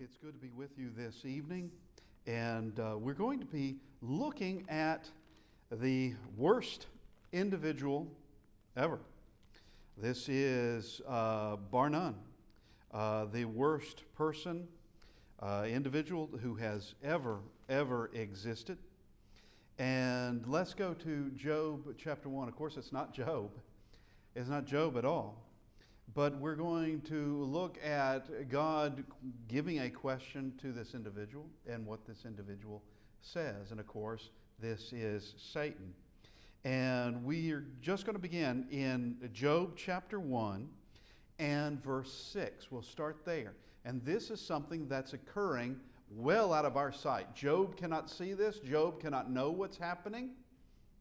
It's good to be with you this evening, and we're going to be looking at the worst individual ever. This is bar none, the worst person, individual who has ever existed. And let's go to Job chapter 1. Of course, it's not Job. It's not Job at all. But we're going to look at God giving a question to this individual and what this individual says. And of course, this is Satan. And we are just going to begin in Job chapter 1 and verse 6. We'll start there. And this is something that's occurring well out of our sight. Job cannot see this. Job cannot know what's happening.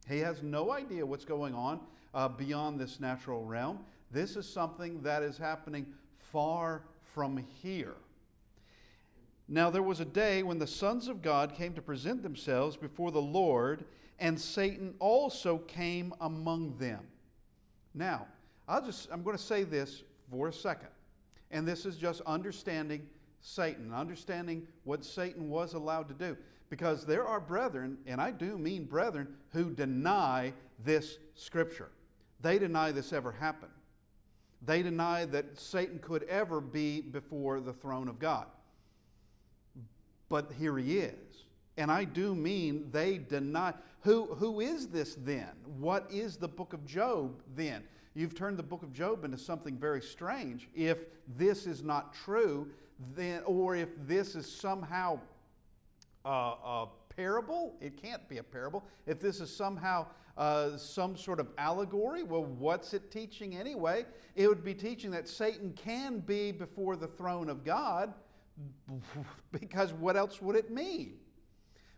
He has no idea what's going on beyond this natural realm. This is something that is happening far from here. Now there was a day when the sons of God came to present themselves before the Lord, and Satan also came among them. Now, I'm going to say this for a second. And this is just understanding Satan, understanding what Satan was allowed to do. Because there are brethren, and I do mean brethren, who deny this Scripture. They deny this ever happened. They deny that Satan could ever be before the throne of God. But here he is. And I do mean they deny. Who is this then? What is the book of Job then? You've turned the book of Job into something very strange. If this is not true, then, or if this is somehow a parable, it can't be a parable. If this is somehow some sort of allegory, well, what's it teaching anyway? It would be teaching that Satan can be before the throne of God, because what else would it mean?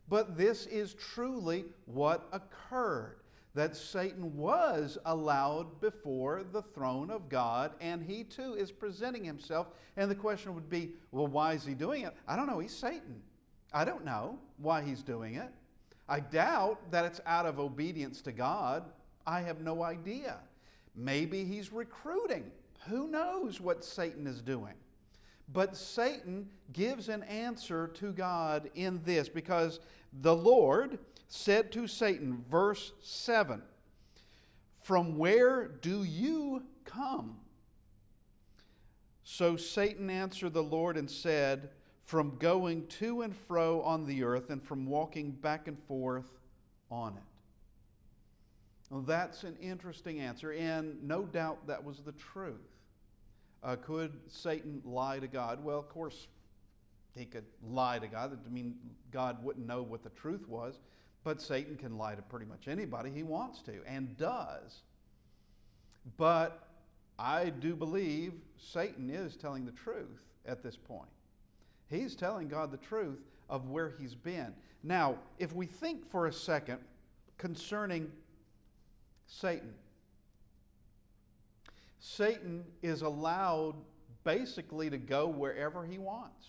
But this is truly what occurred, that Satan was allowed before the throne of God, and he too is presenting himself. And the question would be, well, why is he doing it? I don't know. He's Satan. I don't know why he's doing it. I doubt that it's out of obedience to God. I have no idea. Maybe he's recruiting. Who knows what Satan is doing? But Satan gives an answer to God in this, because the Lord said to Satan, verse 7, "From where do you come?" So Satan answered the Lord and said, "From going to and fro on the earth, and from walking back and forth on it." Well, that's an interesting answer, and no doubt that was the truth. Could Satan lie to God? Well, of course, he could lie to God. I mean, God wouldn't know what the truth was, but Satan can lie to pretty much anybody he wants to, and does. But I do believe Satan is telling the truth at this point. He's telling God the truth of where he's been. Now, if we think for a second concerning Satan, Satan is allowed basically to go wherever he wants.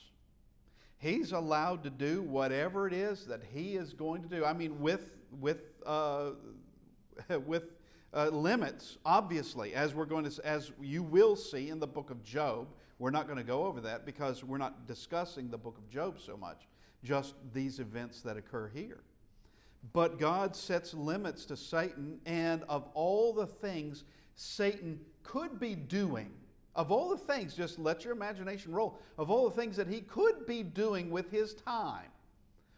He's allowed to do whatever it is that he is going to do. I mean, with limits, obviously, as you will see in the book of Job. We're not going to go over that because we're not discussing the book of Job so much, just these events that occur here. But God sets limits to Satan, and of all the things Satan could be doing, of all the things, just let your imagination roll, of all the things that he could be doing with his time,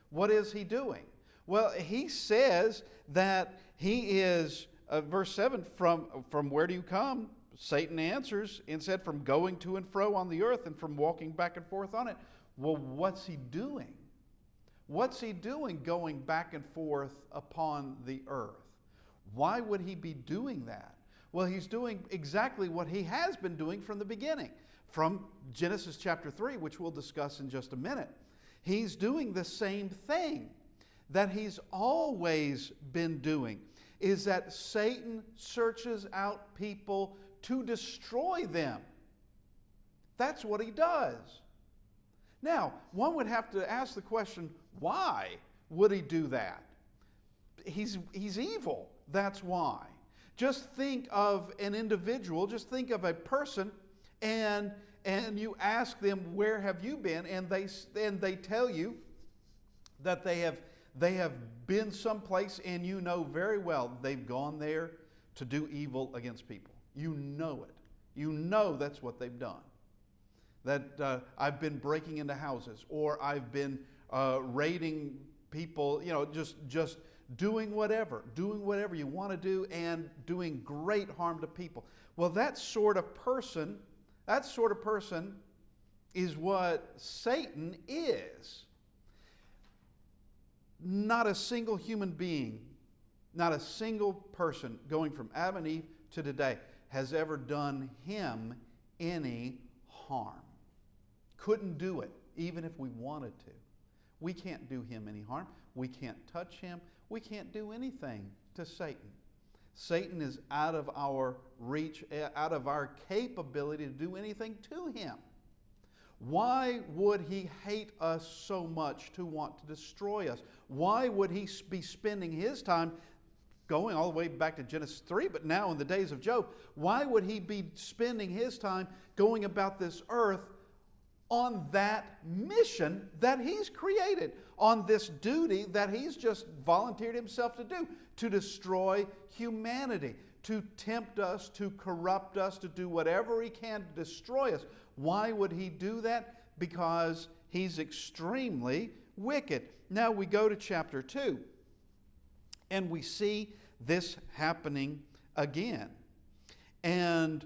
what is he doing? Well, he says that he is, verse 7, from where do you come? Satan answers and said, "From going to and fro on the earth, and from walking back and forth on it." Well, what's he doing? What's he doing going back and forth upon the earth? Why would he be doing that? Well, he's doing exactly what he has been doing from the beginning. From Genesis chapter 3, which we'll discuss in just a minute. He's doing the same thing that he's always been doing, is that Satan searches out people to destroy them. That's what he does. Now, one would have to ask the question, why would he do that? He's evil. That's why. Just think of an individual, just think of a person, and and you ask them, where have you been? And they tell you that they have been someplace, and you know very well they've gone there to do evil against people. You know it. You know that's what they've done. That I've been breaking into houses, or I've been raiding people, just doing whatever you want to do, and doing great harm to people. Well, that sort of person is what Satan is. Not a single human being, not a single person going from Adam and Eve to today has ever done him any harm. Couldn't do it, even if we wanted to. We can't do him any harm. We can't touch him. We can't do anything to Satan. Satan is out of our reach, out of our capability to do anything to him. Why would he hate us so much to want to destroy us? Why would he be spending his time, going all the way back to Genesis 3, but now in the days of Job, why would he be spending his time going about this earth on that mission that he's created, on this duty that he's just volunteered himself to do, to destroy humanity, to tempt us, to corrupt us, to do whatever he can to destroy us? Why would he do that? Because he's extremely wicked. Now we go to chapter 2, and we see this happening again. And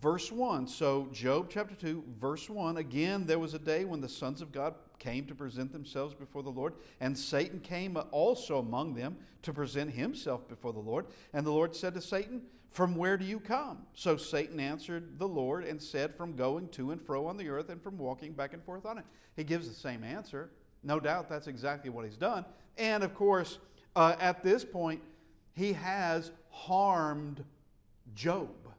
verse 1, so Job chapter 2, verse 1, again, there was a day when the sons of God came to present themselves before the Lord, and Satan came also among them to present himself before the Lord. And the Lord said to Satan, "From where do you come?" So Satan answered the Lord and said, "From going to and fro on the earth, and from walking back and forth on it." He gives the same answer. No doubt that's exactly what he's done. And of course, at this point, he has harmed Job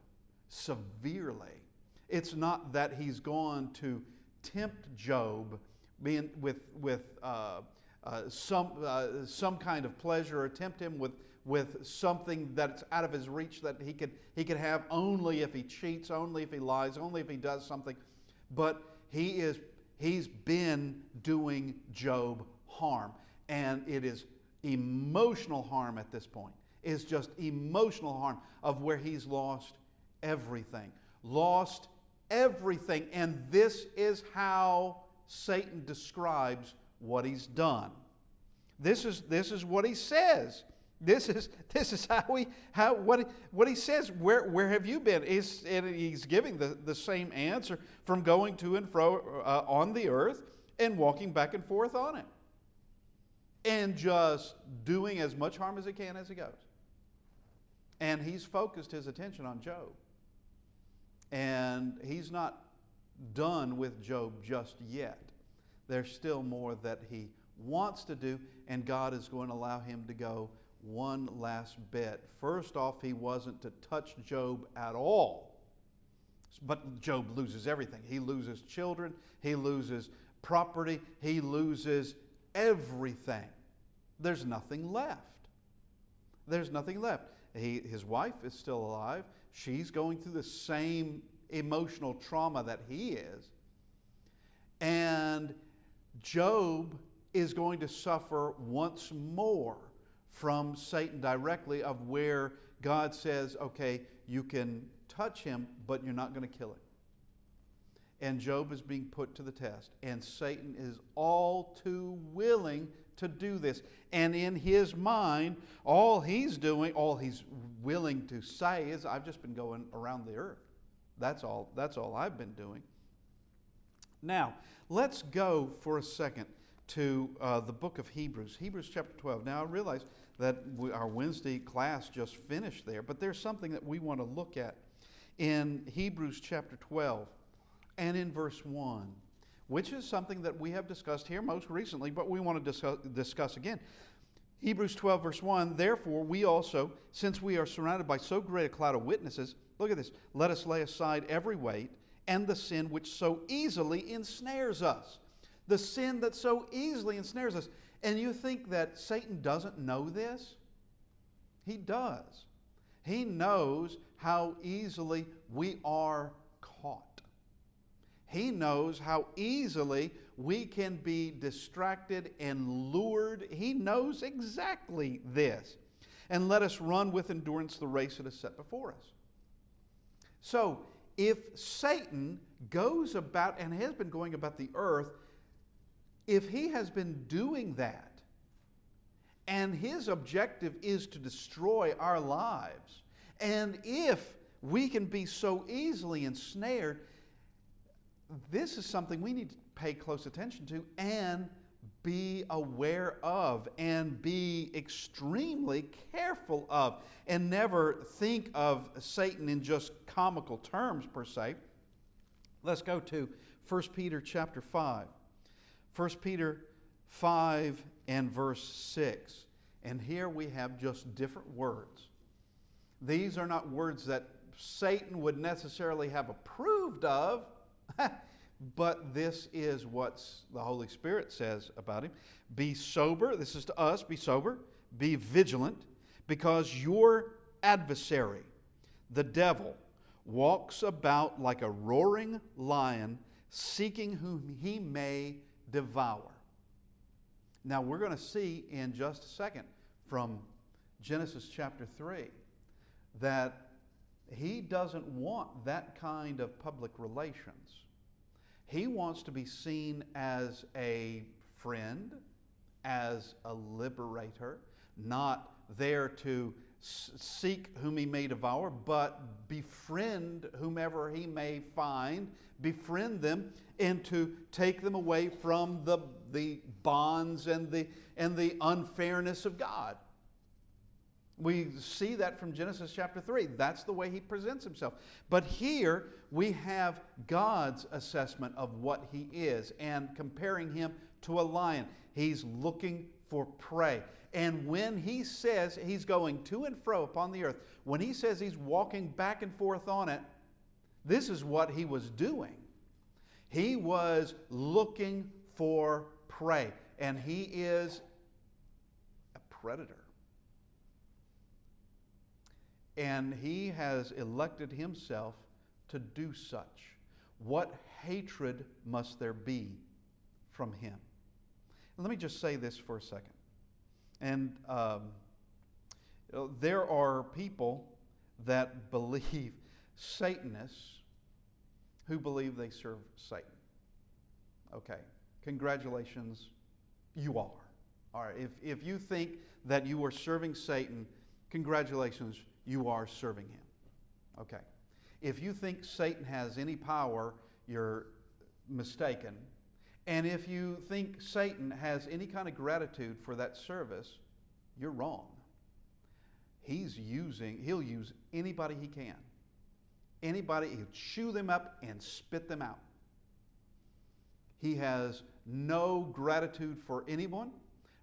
severely. It's not that he's gone to tempt Job being with some kind of pleasure, or tempt him with something that's out of his reach that he could have only if he cheats, only if he lies, only if he does something. But he's been doing Job harm, and it is emotional harm at this point. It's just emotional harm of where he's lost everything. Lost everything. And this is how Satan describes what he's done. This is what he says. This is what he says. Where have you been? He's giving the same answer, from going to and fro on the earth and walking back and forth on it, and just doing as much harm as he can as he goes. And he's focused his attention on Job. And he's not done with Job just yet. There's still more that he wants to do, and God is going to allow him to go one last bit. First off, he wasn't to touch Job at all. But Job loses everything. He loses children. He loses property. He loses everything. There's nothing left. There's nothing left. His wife is still alive. She's going through the same emotional trauma that he is. And Job is going to suffer once more from Satan directly, of where God says, okay, you can touch him, but you're not going to kill him. And Job is being put to the test. And Satan is all too willing to do this. And in his mind, all he's willing to say is, I've just been going around the earth. That's all I've been doing. Now, let's go for a second to the book of Hebrews. Hebrews chapter 12. Now, I realize that our Wednesday class just finished there, but there's something that we want to look at in Hebrews chapter 12 and in verse 1, which is something that we have discussed here most recently, but we want to discuss again. Hebrews 12 verse 1, therefore we also, since we are surrounded by so great a cloud of witnesses, look at this, let us lay aside every weight and the sin which so easily ensnares us. The sin that so easily ensnares us. And you think that Satan doesn't know this? He does. He knows how easily we are caught. He knows how easily we can be distracted and lured. He knows exactly this. And let us run with endurance the race that is set before us. So, if Satan goes about and has been going about the earth, if he has been doing that, and his objective is to destroy our lives, and if we can be so easily ensnared, this is something we need to pay close attention to and be aware of and be extremely careful of, and never think of Satan in just comical terms per se. Let's go to 1 Peter chapter 5. 1 Peter 5 and verse 6. And here we have just different words. These are not words that Satan would necessarily have approved of, but this is what the Holy Spirit says about him. Be sober, this is to us, be sober, be vigilant, because your adversary, the devil, walks about like a roaring lion, seeking whom he may devour. Now we're going to see in just a second from Genesis chapter 3 that he doesn't want that kind of public relations. He wants to be seen as a friend, as a liberator, not there to seek whom he may devour, but befriend whomever he may find, befriend them, and to take them away from the bonds and the unfairness of God. We see that from Genesis chapter 3. That's the way he presents himself. But here we have God's assessment of what he is and comparing him to a lion. He's looking for prey. And when he says he's going to and fro upon the earth, when he says he's walking back and forth on it, this is what he was doing. He was looking for prey. And he is a predator. And he has elected himself to do such. What hatred must there be from him? And let me just say this for a second. And there are people that believe, Satanists, who believe they serve Satan. Okay, congratulations, you are. All right, if you think that you are serving Satan, congratulations, you are serving him. Okay. If you think Satan has any power, you're mistaken. And if you think Satan has any kind of gratitude for that service, you're wrong. He'll use anybody he can. Anybody, he'll chew them up and spit them out. He has no gratitude for anyone,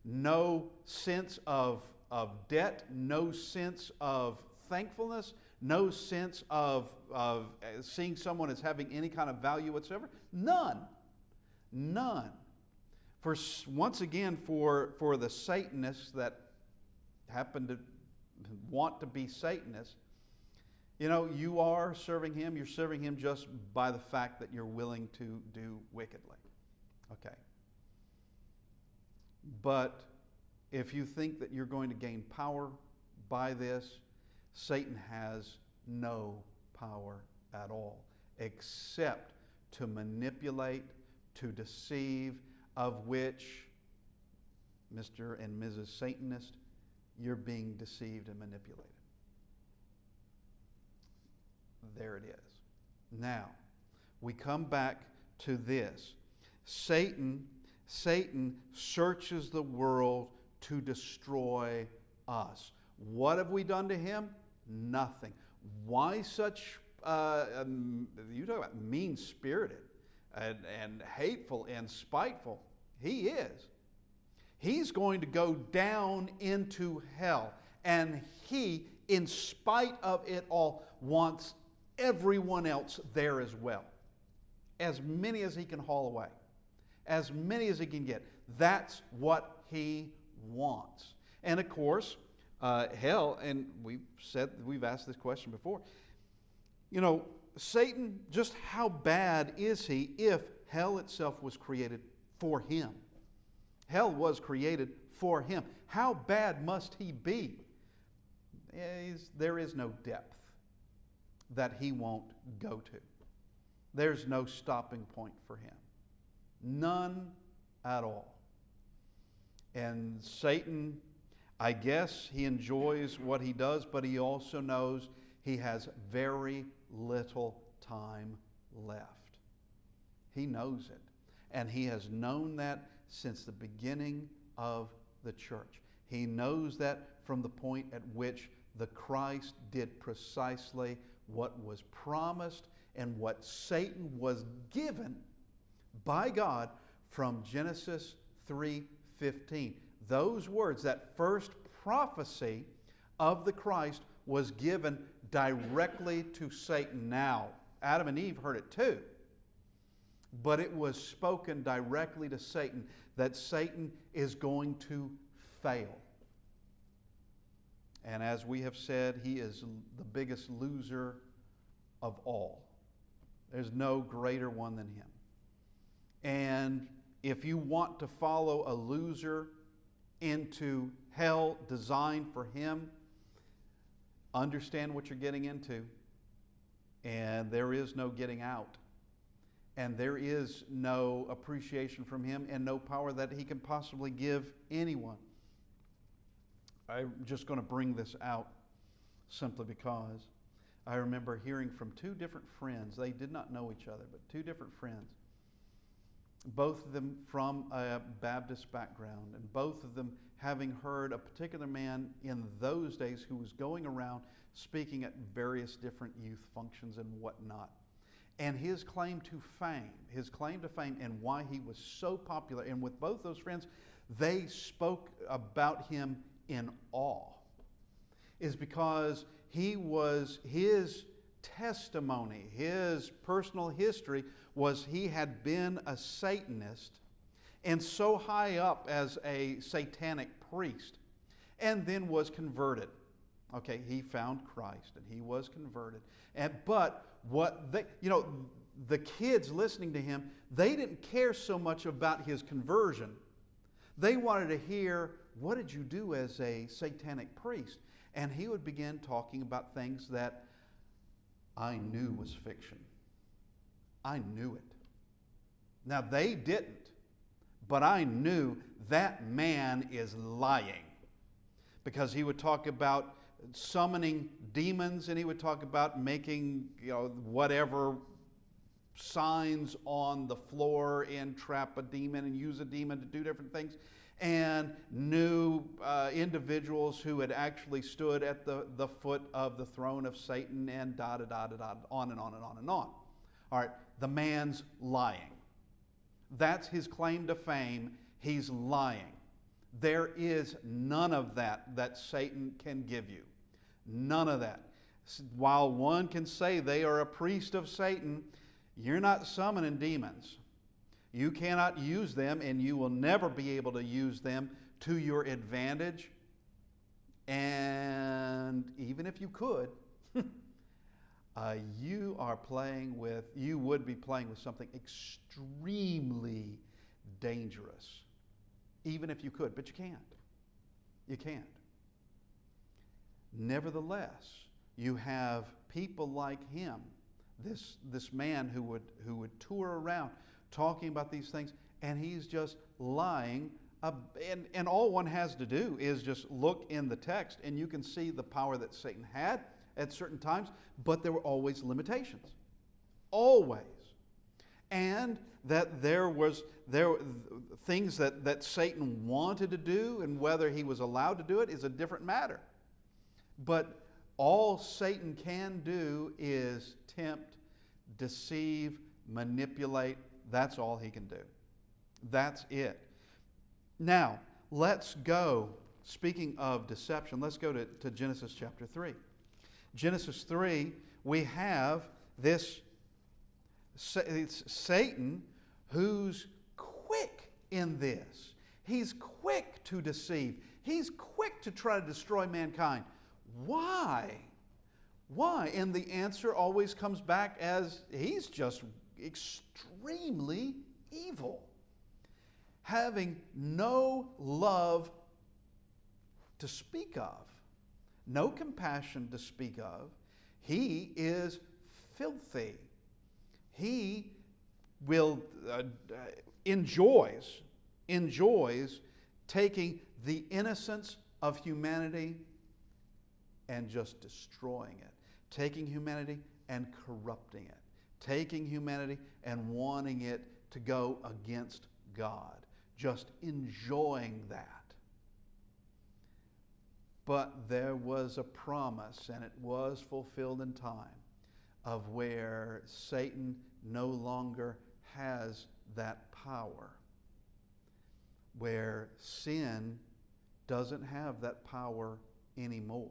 no sense of debt, no sense of thankfulness, no sense of seeing someone as having any kind of value whatsoever. None. Once again, for the Satanists that happen to want to be Satanists, you are serving him. You're serving him just by the fact that you're willing to do wickedly. Okay. But if you think that you're going to gain power by this, Satan has no power at all, except to manipulate, to deceive, of which, Mr. and Mrs. Satanist, you're being deceived and manipulated. There it is. Now, we come back to this. Satan searches the world to destroy us. What have we done to him? Nothing. Why such, you talk about mean-spirited and hateful and spiteful? He is. He's going to go down into hell. And he, in spite of it all, wants everyone else there as well. As many as he can haul away. As many as he can get. That's what he wants. And of course, hell, and we've asked this question before, Satan, just how bad is he if hell itself was created for him? Hell was created for him. How bad must he be? There is no depth that he won't go to. There's no stopping point for him. None at all. And Satan, I guess he enjoys what he does, but he also knows he has very little time left. He knows it. And he has known that since the beginning of the church. He knows that from the point at which the Christ did precisely what was promised and what Satan was given by God from Genesis 3:15. Those words, that first prophecy of the Christ, was given directly to Satan. Now, Adam and Eve heard it too, but it was spoken directly to Satan, that Satan is going to fail. And as we have said, he is the biggest loser of all. There's no greater one than him. And if you want to follow a loser into hell designed for him, understand what you're getting into. And there is no getting out. And there is no appreciation from him and no power that he can possibly give anyone. I'm just going to bring this out simply because I remember hearing from two different friends. They did not know each other, but two different friends. Both of them from a Baptist background, and both of them having heard a particular man in those days who was going around speaking at various different youth functions and whatnot. And his claim to fame and why he was so popular, and with both those friends, they spoke about him in awe, is because his testimony, his personal history was he had been a Satanist and so high up as a satanic priest, and then was converted. Okay, he found Christ and he was converted. But what the kids listening to him, they didn't care so much about his conversion. They wanted to hear, what did you do as a satanic priest? And he would begin talking about things that I knew was fiction. I knew it. Now they didn't, but I knew that man is lying. Because he would talk about summoning demons, and he would talk about making, whatever signs on the floor and trap a demon and use a demon to do different things, and knew individuals who had actually stood at the foot of the throne of Satan, and on and on and on and on. All right, the man's lying. That's his claim to fame. He's lying. There is none of that Satan can give you. None of that. While one can say they are a priest of Satan, you're not summoning demons. You cannot use them, and you will never be able to use them to your advantage. And even if you could, you would be playing with something extremely dangerous. Even if you could, but you can't. You can't. Nevertheless, you have people like him, this man who would tour around talking about these things, and he's just lying. And all one has to do is just look in the text, and you can see the power that Satan had at certain times, but there were always limitations. Always. And that there things that Satan wanted to do, and whether he was allowed to do it is a different matter. But all Satan can do is tempt, deceive, manipulate. That's all he can do. That's it. Now, let's go, speaking of deception, let's go to Genesis chapter 3. Genesis 3, we have this Satan who's quick in this. He's quick to deceive. He's quick to try to destroy mankind. Why? Why? And the answer always comes back as he's just extremely evil. Having no love to speak of, no compassion to speak of. He is filthy. He will enjoys taking the innocence of humanity and just destroying it. Taking humanity and corrupting it. Taking humanity and wanting it to go against God. Just enjoying that. But there was a promise, and it was fulfilled in time, of where Satan no longer has that power. Where sin doesn't have that power anymore.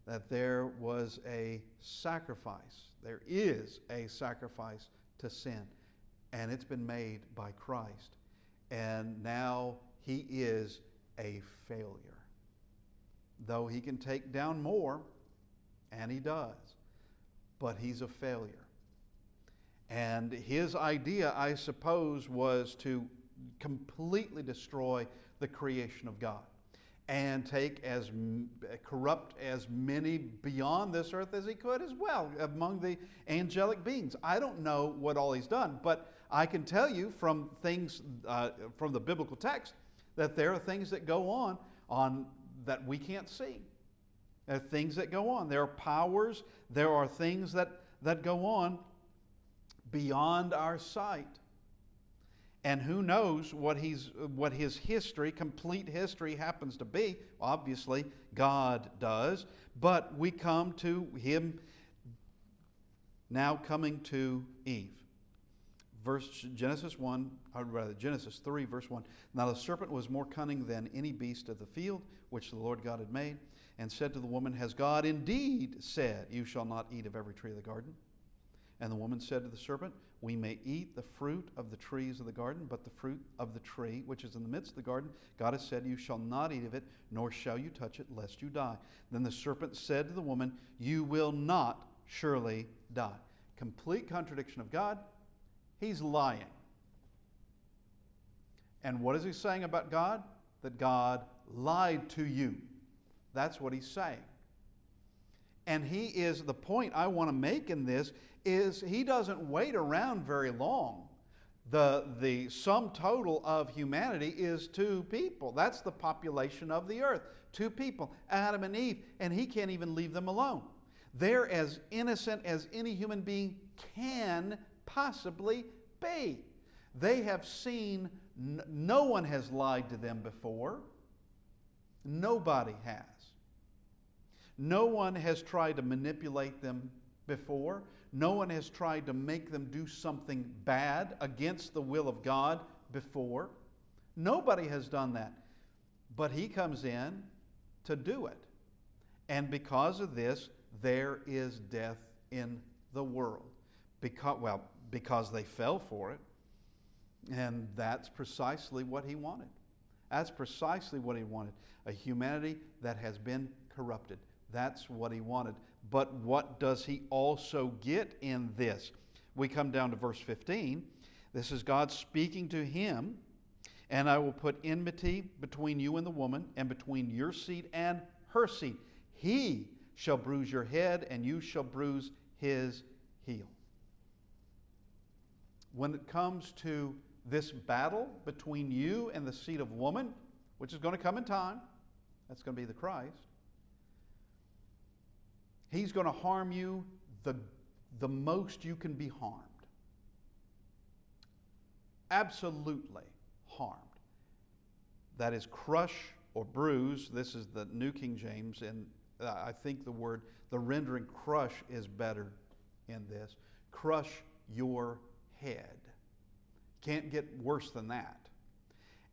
That there was a sacrifice. There is a sacrifice to sin. And it's been made by Christ. And now he is a failure. Though he can take down more, and he does, but he's a failure. And his idea, I suppose, was to completely destroy the creation of God and corrupt as many beyond this earth as he could as well among the angelic beings. I don't know what all he's done, but I can tell you from things from the biblical text that there are things that go on that we can't see. There are things that go on. There are powers. There are things that go on beyond our sight. And who knows what his history, complete history, happens to be. Obviously, God does. But we come to him now coming to Eve. Genesis 3, verse 1. Now the serpent was more cunning than any beast of the field, which the Lord God had made, and said to the woman, Has God indeed said, You shall not eat of every tree of the garden? And the woman said to the serpent, We may eat the fruit of the trees of the garden, but the fruit of the tree which is in the midst of the garden, God has said, You shall not eat of it, nor shall you touch it, lest you die. Then the serpent said to the woman, You will not surely die. Complete contradiction of God. He's lying. And what is he saying about God? That God lied to you. That's what he's saying. And the point I want to make in this is he doesn't wait around very long. The sum total of humanity is 2 people. That's the population of the earth. 2 people, Adam and Eve, and he can't even leave them alone. They're as innocent as any human being can possibly be. They have seen, no one has lied to them before. Nobody has. No one has tried to manipulate them before. No one has tried to make them do something bad against the will of God before. Nobody has done that. But he comes in to do it. And because of this, there is death in the world. Because they fell for it. And that's precisely what he wanted. That's precisely what he wanted. A humanity that has been corrupted. That's what he wanted. But what does he also get in this? We come down to verse 15. This is God speaking to him. And I will put enmity between you and the woman, and between your seed and her seed. He shall bruise your head, and you shall bruise his heel. When it comes to this battle between you and the seed of woman, which is going to come in time, that's going to be the Christ, he's going to harm you the most you can be harmed. Absolutely harmed. That is crush or bruise. This is the New King James, and I think the rendering crush is better in this. Crush your head. Can't get worse than that.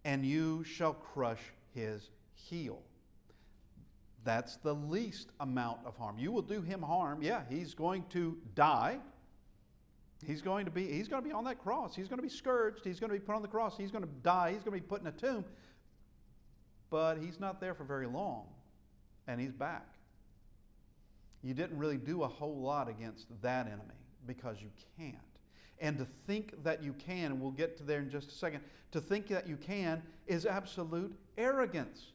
And you shall crush his heel. That's the least amount of harm. You will do him harm. Yeah, he's going to die. He's going to be on that cross. He's going to be scourged. He's going to be put on the cross. He's going to die. He's going to be put in a tomb. But he's not there for very long. And he's back. you didn't really do a whole lot against that enemy because you can't. And to think that you can, and we'll get to there in just a second, to think that you can is absolute arrogance.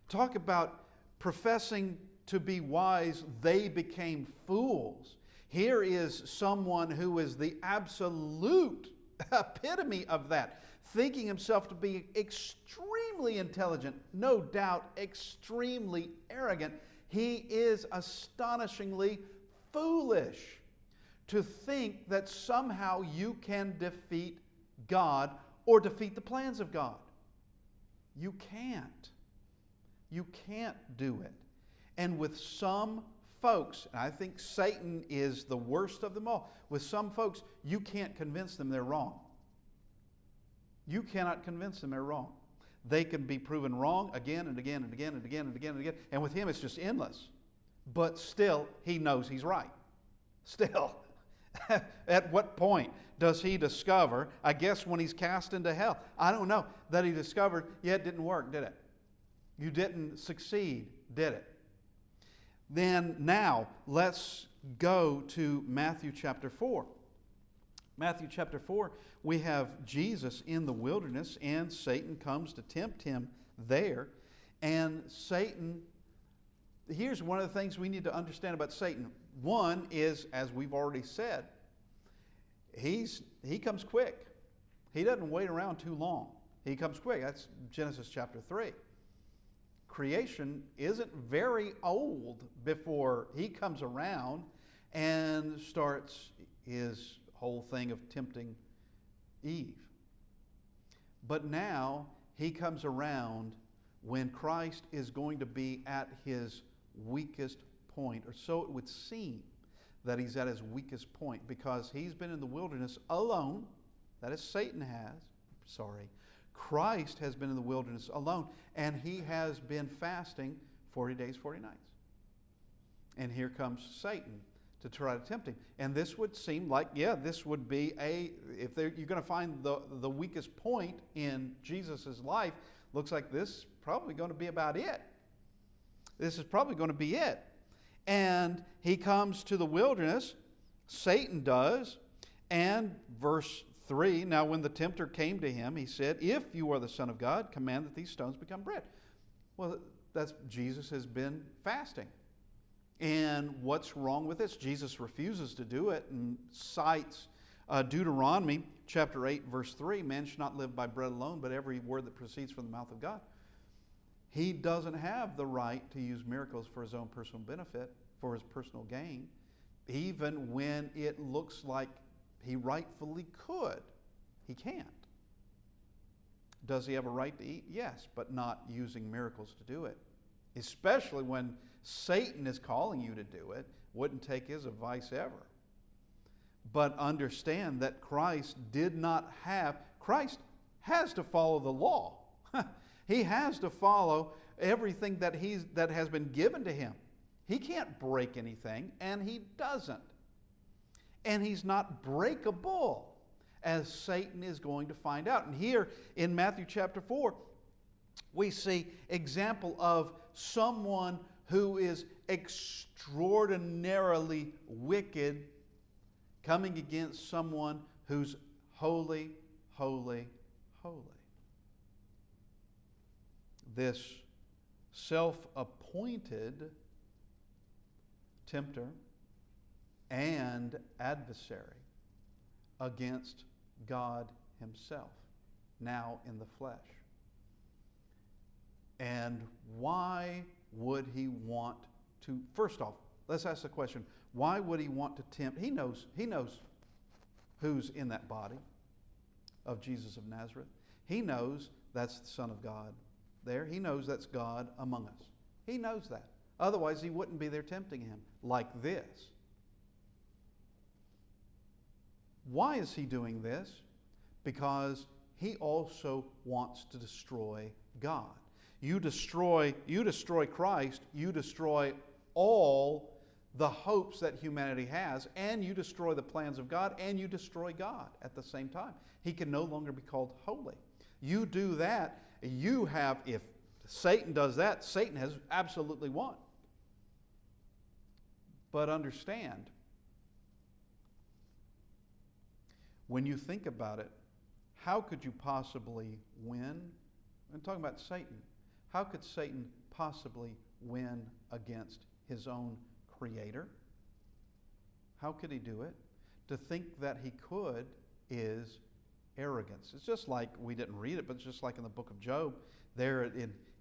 Talk about professing to be wise, they became fools. Here is someone who is the absolute epitome of that, thinking himself to be extremely intelligent, no doubt extremely arrogant. He is astonishingly foolish to think that somehow you can defeat God or defeat the plans of God. You can't. You can't do it. And with some folks, and I think Satan is the worst of them all, with some folks, you can't convince them they're wrong. You cannot convince them they're wrong. They can be proven wrong again and again and again and again and again and again. And with him, it's just endless. But still, he knows he's right. Still. At what point does he discover, I guess when he's cast into hell, I don't know, that he discovered, yeah, it didn't work, did it? You didn't succeed, did it? Then now, let's go to Matthew chapter 4. Matthew chapter 4, we have Jesus in the wilderness, and Satan comes to tempt him there. And Satan, here's one of the things we need to understand about Satan. One is, as we've already said, he comes quick. He doesn't wait around too long. He comes quick. That's Genesis chapter 3. Creation isn't very old before he comes around and starts his whole thing of tempting Eve. But now he comes around when Christ is going to be at his weakest point, or so it would seem that he's at his weakest point, because he's been in the wilderness alone. That is, Satan has. Christ has been in the wilderness alone, and he has been fasting 40 days, 40 nights. And here comes Satan to try to tempt him. And this would seem like, yeah, this would be if you're going to find the weakest point in Jesus' life, looks like this is probably going to be about it. This is probably going to be it. And he comes to the wilderness, Satan does, and verse 3, now when the tempter came to him, he said, if you are the Son of God, command that these stones become bread. Well, Jesus has been fasting. And what's wrong with this? Jesus refuses to do it and cites Deuteronomy chapter 8, verse 3, man shall not live by bread alone, but every word that proceeds from the mouth of God. He doesn't have the right to use miracles for his own personal benefit, for his personal gain, even when it looks like he rightfully could. He can't. Does he have a right to eat? Yes, but not using miracles to do it. Especially when Satan is calling you to do it. Wouldn't take his advice ever. But understand that Christ has to follow the law. He has to follow everything that has been given to him. He can't break anything, and he doesn't. And he's not breakable, as Satan is going to find out. And here in Matthew chapter 4, we see example of someone who is extraordinarily wicked coming against someone who's holy, holy, holy. This self-appointed tempter and adversary against God himself, now in the flesh. And why would he want to, first off, let's ask the question, why would he want to tempt? He knows who's in that body of Jesus of Nazareth. He knows that's the Son of God there. He knows that's God among us. He knows that. Otherwise, he wouldn't be there tempting him like this. Why is he doing this? Because he also wants to destroy God. You destroy Christ, you destroy all the hopes that humanity has, and you destroy the plans of God, and you destroy God at the same time. He can no longer be called holy. You do that, if Satan does that, Satan has absolutely won. But understand, when you think about it, how could you possibly win? I'm talking about Satan. How could Satan possibly win against his own Creator? How could he do it? To think that he could is arrogance. It's just like, we didn't read it, but it's just like in the book of Job, there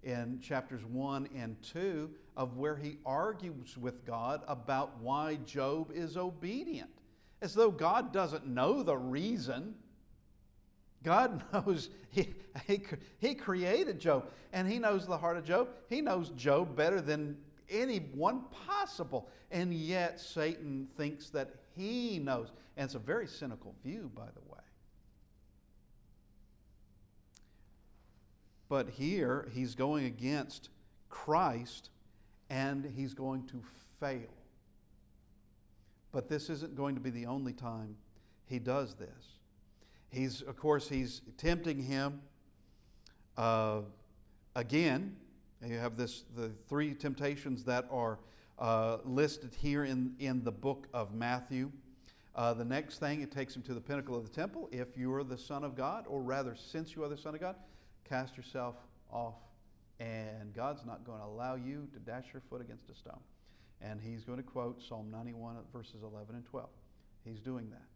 in chapters 1 and 2, of where he argues with God about why Job is obedient. As though God doesn't know the reason. God knows, he created Job, and he knows the heart of Job. He knows Job better than anyone possible. And yet Satan thinks that he knows. And it's a very cynical view, by the way. But here he's going against Christ, and he's going to fail. But this isn't going to be the only time he does this. He's tempting him again. You have the three temptations that are listed here in the book of Matthew. The next thing, it takes him to the pinnacle of the temple. If you are the Son of God, or rather, since you are the Son of God, cast yourself off, and God's not going to allow you to dash your foot against a stone. And he's going to quote Psalm 91 verses 11 and 12. He's doing that.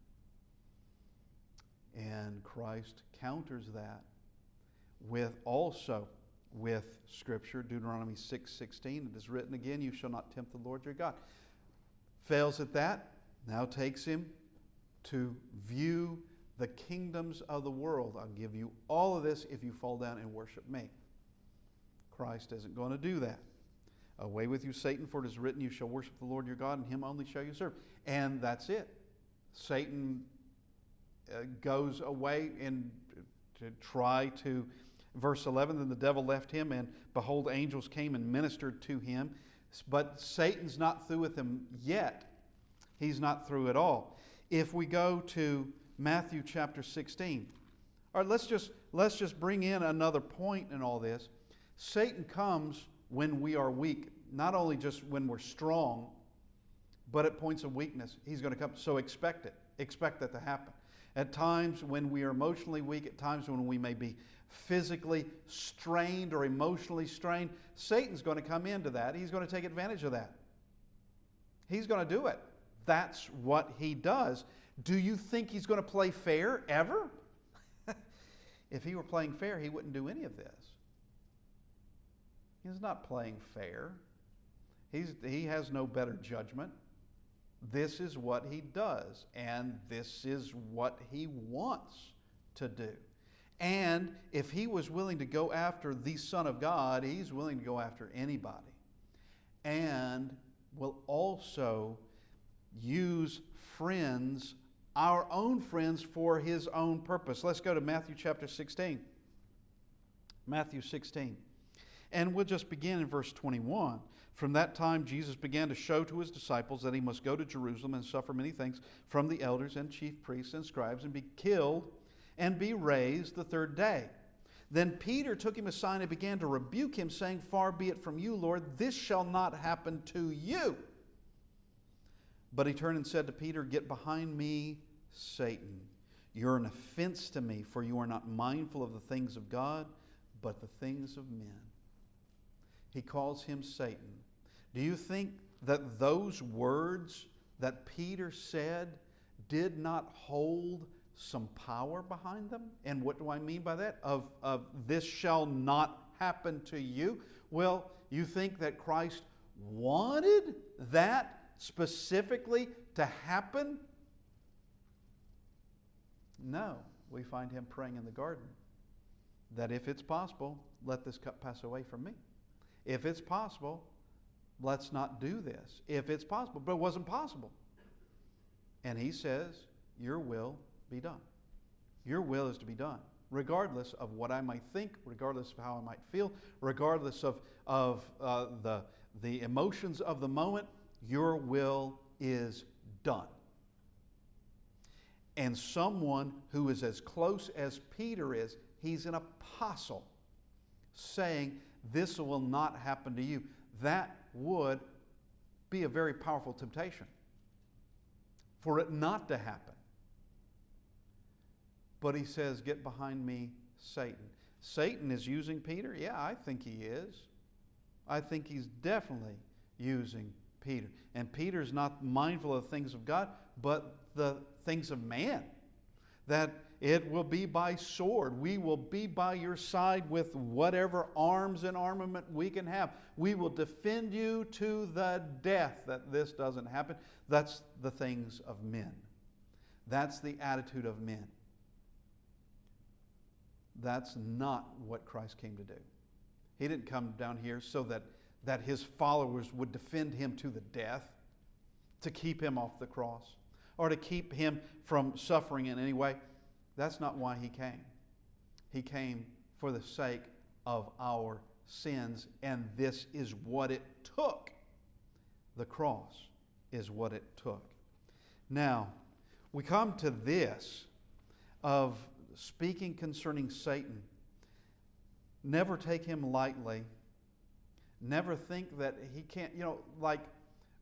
And Christ counters that with Scripture. Deuteronomy 6:16, it is written again, you shall not tempt the Lord your God. Fails at that, now takes him to view the kingdoms of the world. I'll give you all of this if you fall down and worship me. Christ isn't going to do that. Away with you, Satan, for it is written, you shall worship the Lord your God, and him only shall you serve. And that's it. Satan goes away and to try to, verse 11, then the devil left him, and behold, angels came and ministered to him. But Satan's not through with him yet. He's not through at all. If we go to Matthew chapter 16, all right, let's just bring in another point in all this. Satan comes when we are weak, not only just when we're strong, but at points of weakness. He's going to come. So expect it. Expect that to happen. At times when we are emotionally weak, at times when we may be physically strained or emotionally strained, Satan's going to come into that. He's going to take advantage of that. He's going to do it. That's what he does. Do you think he's going to play fair ever? If he were playing fair, he wouldn't do any of this. He's not playing fair. He has no better judgment. This is what he does, and this is what he wants to do. And if he was willing to go after the Son of God, he's willing to go after anybody. And will also use friends, our own friends, for his own purpose. Let's go to Matthew chapter 16. Matthew 16. And we'll just begin in verse 21. From that time, Jesus began to show to his disciples that he must go to Jerusalem and suffer many things from the elders and chief priests and scribes, and be killed and be raised the third day. Then Peter took him aside and began to rebuke him, saying, far be it from you, Lord, this shall not happen to you. But he turned and said to Peter, get behind me, Satan. You're an offense to me, for you are not mindful of the things of God, but the things of men. He calls him Satan. Do you think that those words that Peter said did not hold some power behind them? And what do I mean by that? Of this shall not happen to you? Well, you think that Christ wanted that specifically to happen? No. We find him praying in the garden that if it's possible, let this cup pass away from me. If it's possible, let's not do this. If it's possible. But it wasn't possible. And he says, your will be done. Your will is to be done. Regardless of what I might think, regardless of how I might feel, regardless of the emotions of the moment, your will is done. And someone who is as close as Peter is, he's an apostle, saying, this will not happen to you. That would be a very powerful temptation for it not to happen. But he says, get behind me, Satan. Satan is using Peter? Yeah, I think he is. I think he's definitely using Peter. And Peter's not mindful of the things of God, but the things of man. That it will be by sword. We will be by your side with whatever arms and armament we can have. We will defend you to the death that this doesn't happen. That's the things of men. That's the attitude of men. That's not what Christ came to do. He didn't come down here so that his followers would defend him to the death, to keep him off the cross, or to keep him from suffering in any way. That's not why he came. He came for the sake of our sins, and this is what it took. The cross is what it took. Now, we come to this of speaking concerning Satan. Never take him lightly. Never think that he can't, like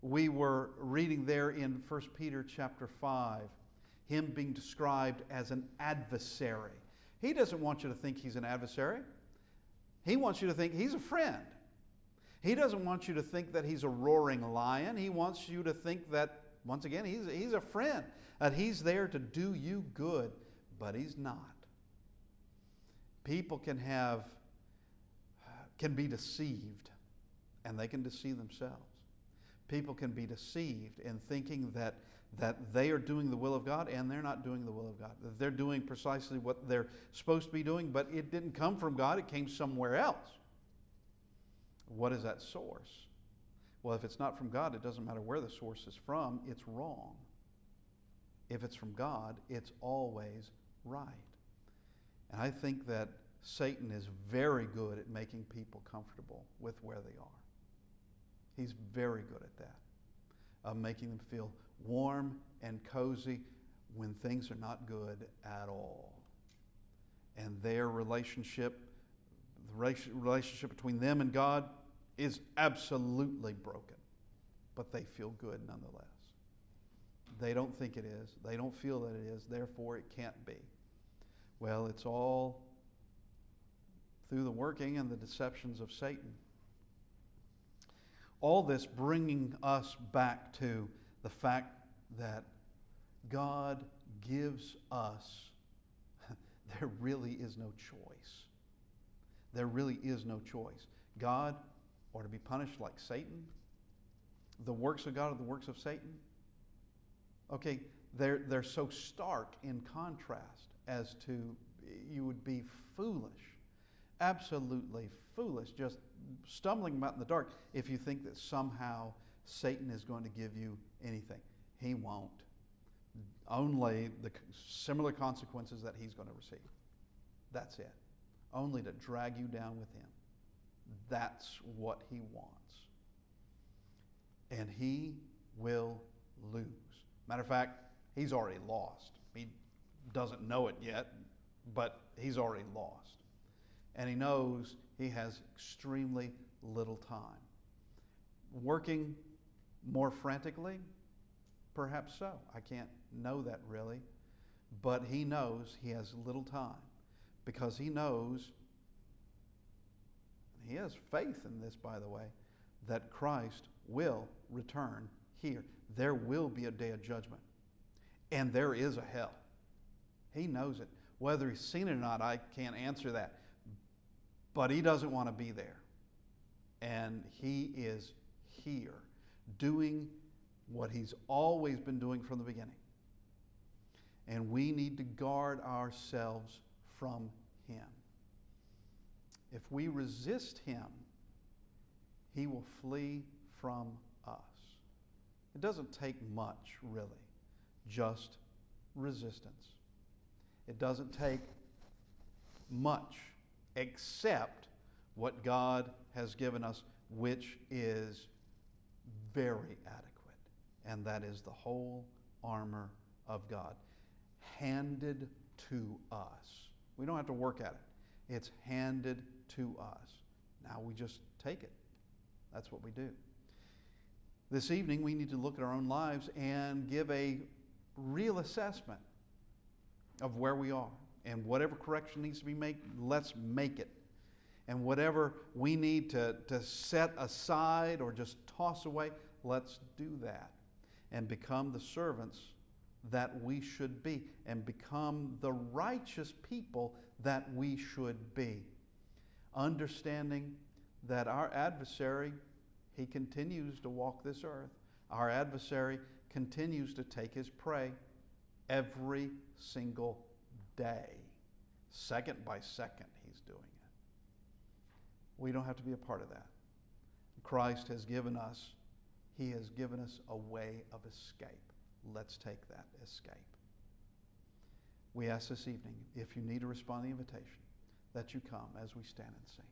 we were reading there in 1 Peter chapter 5, him being described as an adversary. He doesn't want you to think he's an adversary. He wants you to think he's a friend. He doesn't want you to think that he's a roaring lion. He wants you to think that, once again, he's a friend, that he's there to do you good, but he's not. People can be deceived, and they can deceive themselves. People can be deceived in thinking that they are doing the will of God, and they're not doing the will of God. That they're doing precisely what they're supposed to be doing, but it didn't come from God, it came somewhere else. What is that source? Well, if it's not from God, it doesn't matter where the source is from, it's wrong. If it's from God, it's always right. And I think that Satan is very good at making people comfortable with where they are. He's very good at that, of making them feel warm and cozy when things are not good at all. And their relationship, the relationship between them and God, is absolutely broken. But they feel good nonetheless. They don't think it is. They don't feel that it is. Therefore, it can't be. Well, it's all through the working and the deceptions of Satan. All this bringing us back to the fact that God gives us, there really is no choice. There really is no choice. God ought to be punished like Satan. The works of God are the works of Satan. Okay, they're so stark in contrast as to you would be foolish, absolutely foolish, just stumbling about in the dark if you think that somehow Satan is going to give you anything. He won't. Only the similar consequences that he's going to receive. That's it. Only to drag you down with him. That's what he wants. And he will lose. Matter of fact, he's already lost. He doesn't know it yet, but he's already lost. And he knows he has extremely little time. Working more frantically? Perhaps so. I can't know that really. But he knows he has little time because he knows, he has faith in this, by the way, that Christ will return here. There will be a day of judgment. And there is a hell. He knows it. Whether he's seen it or not, I can't answer that. But he doesn't want to be there. And he is here doing what he's always been doing from the beginning. And we need to guard ourselves from him. If we resist him, he will flee from us. It doesn't take much, really, just resistance. It doesn't take much except what God has given us, which is very adequate. And that is the whole armor of God, handed to us. We don't have to work at it. It's handed to us. Now we just take it. That's what we do. This evening, we need to look at our own lives and give a real assessment of where we are. And whatever correction needs to be made, let's make it. And whatever we need to set aside or just toss away, let's do that. And become the servants that we should be. And become the righteous people that we should be. Understanding that our adversary, he continues to walk this earth. Our adversary continues to take his prey every single day. Second by second, he's doing it. We don't have to be a part of that. Christ has given us, he has given us a way of escape. Let's take that escape. We ask this evening, if you need to respond to the invitation, that you come as we stand and sing.